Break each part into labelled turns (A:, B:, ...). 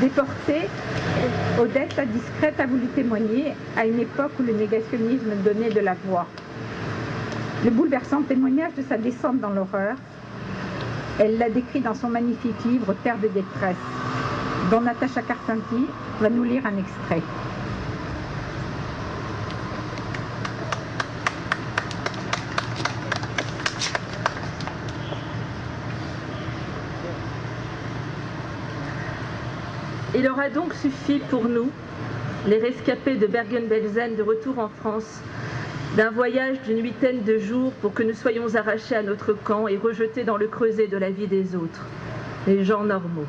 A: Déportée, Odette la discrète a voulu témoigner à une époque où le négationnisme donnait de la voix. Le bouleversant témoignage de sa descente dans l'horreur, elle l'a décrit dans son magnifique livre Terre de détresse, dont Natacha Carpentier va nous lire un extrait.
B: Il aura donc suffi pour nous, les rescapés de Bergen-Belsen de retour en France, d'un voyage d'une huitaine de jours pour que nous soyons arrachés à notre camp et rejetés dans le creuset de la vie des autres, les gens normaux.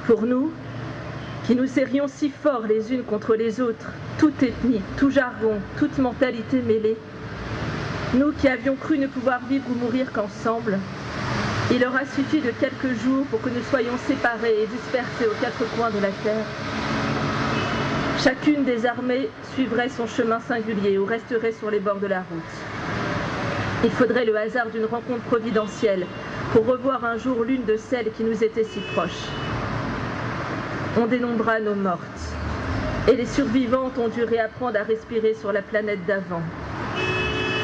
B: Pour nous, qui nous serrions si fort les unes contre les autres, toute ethnie, tout jargon, toute mentalité mêlée, nous qui avions cru ne pouvoir vivre ou mourir qu'ensemble, il aura suffi de quelques jours pour que nous soyons séparés et dispersés aux quatre coins de la terre. Chacune des armées suivrait son chemin singulier ou resterait sur les bords de la route. Il faudrait le hasard d'une rencontre providentielle pour revoir un jour l'une de celles qui nous étaient si proches. On dénombra nos mortes, et les survivantes ont dû réapprendre à respirer sur la planète d'avant,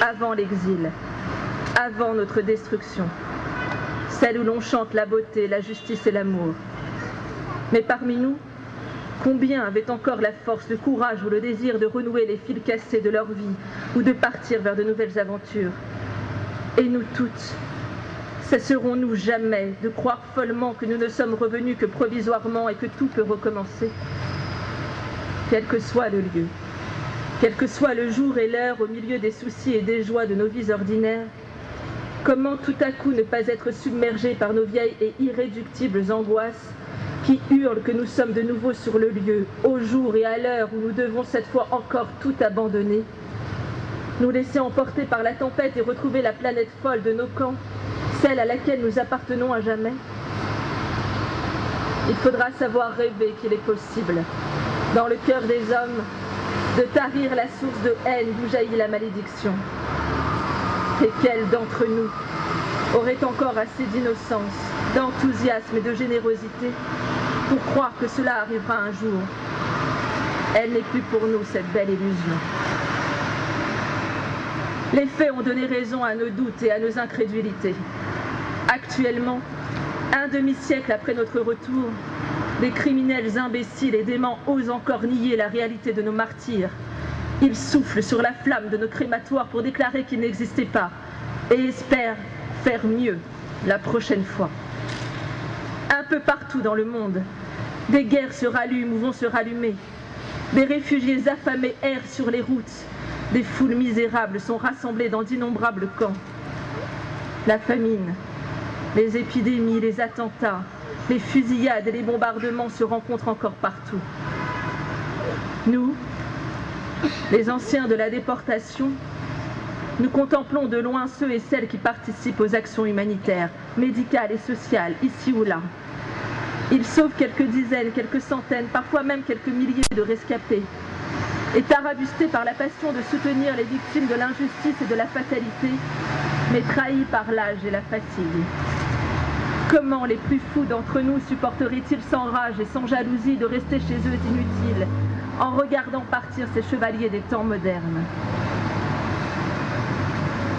B: avant l'exil, avant notre destruction, celle où l'on chante la beauté, la justice et l'amour. Mais parmi nous, combien avaient encore la force, le courage ou le désir de renouer les fils cassés de leur vie ou de partir vers de nouvelles aventures? Et nous toutes, cesserons-nous jamais de croire follement que nous ne sommes revenus que provisoirement et que tout peut recommencer? Quel que soit le lieu, quel que soit le jour et l'heure au milieu des soucis et des joies de nos vies ordinaires, comment tout à coup ne pas être submergé par nos vieilles et irréductibles angoisses qui hurlent que nous sommes de nouveau sur le lieu, au jour et à l'heure où nous devons cette fois encore tout abandonner, nous laisser emporter par la tempête et retrouver la planète folle de nos camps, celle à laquelle nous appartenons à jamais? Il faudra savoir rêver qu'il est possible, dans le cœur des hommes, de tarir la source de haine d'où jaillit la malédiction. Et quel d'entre nous aurait encore assez d'innocence, d'enthousiasme et de générosité pour croire que cela arrivera un jour? Elle n'est plus pour nous cette belle illusion. Les faits ont donné raison à nos doutes et à nos incrédulités. Actuellement, un demi-siècle après notre retour, des criminels imbéciles et déments osent encore nier la réalité de nos martyrs. Ils soufflent sur la flamme de nos crématoires pour déclarer qu'ils n'existaient pas et espèrent faire mieux la prochaine fois. Un peu partout dans le monde, des guerres se rallument ou vont se rallumer. Des réfugiés affamés errent sur les routes. Des foules misérables sont rassemblées dans d'innombrables camps. La famine, les épidémies, les attentats, les fusillades et les bombardements se rencontrent encore partout. Nous, les anciens de la déportation, nous contemplons de loin ceux et celles qui participent aux actions humanitaires, médicales et sociales, ici ou là. Ils sauvent quelques dizaines, quelques centaines, parfois même quelques milliers de rescapés. Et tarabustés par la passion de soutenir les victimes de l'injustice et de la fatalité, mais trahis par l'âge et la fatigue. Comment les plus fous d'entre nous supporteraient-ils sans rage et sans jalousie de rester chez eux inutiles, en regardant partir ces chevaliers des temps modernes?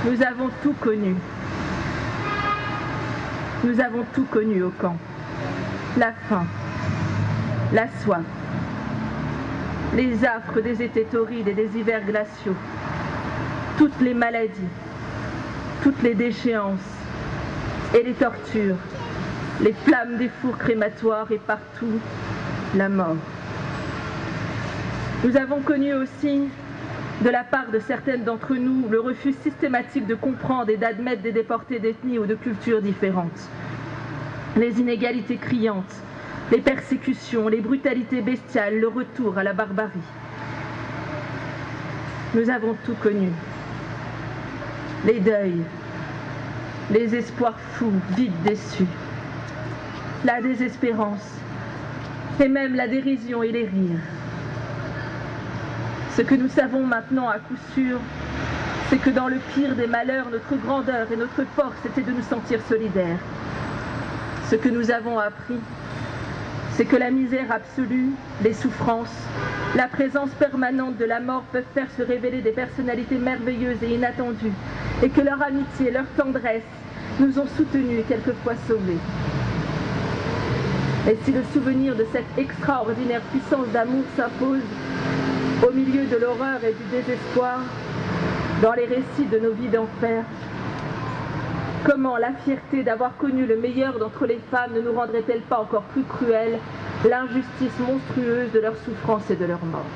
B: Nous avons tout connu. Nous avons tout connu au camp. La faim, la soif, les affres des étés torrides et des hivers glaciaux, toutes les maladies, toutes les déchéances et les tortures, les flammes des fours crématoires et partout la mort. Nous avons connu aussi, de la part de certaines d'entre nous, le refus systématique de comprendre et d'admettre des déportés d'ethnies ou de cultures différentes. Les inégalités criantes, les persécutions, les brutalités bestiales, le retour à la barbarie. Nous avons tout connu. Les deuils, les espoirs fous, vides, déçus, la désespérance, et même la dérision et les rires. Ce que nous savons maintenant à coup sûr, c'est que dans le pire des malheurs, notre grandeur et notre force était de nous sentir solidaires. Ce que nous avons appris, c'est que la misère absolue, les souffrances, la présence permanente de la mort peuvent faire se révéler des personnalités merveilleuses et inattendues, et que leur amitié, leur tendresse nous ont soutenus et quelquefois sauvés. Et si le souvenir de cette extraordinaire puissance d'amour s'impose au milieu de l'horreur et du désespoir, dans les récits de nos vies d'enfer, comment la fierté d'avoir connu le meilleur d'entre les femmes ne nous rendrait-elle pas encore plus cruelle l'injustice monstrueuse de leur souffrance et de leur mort?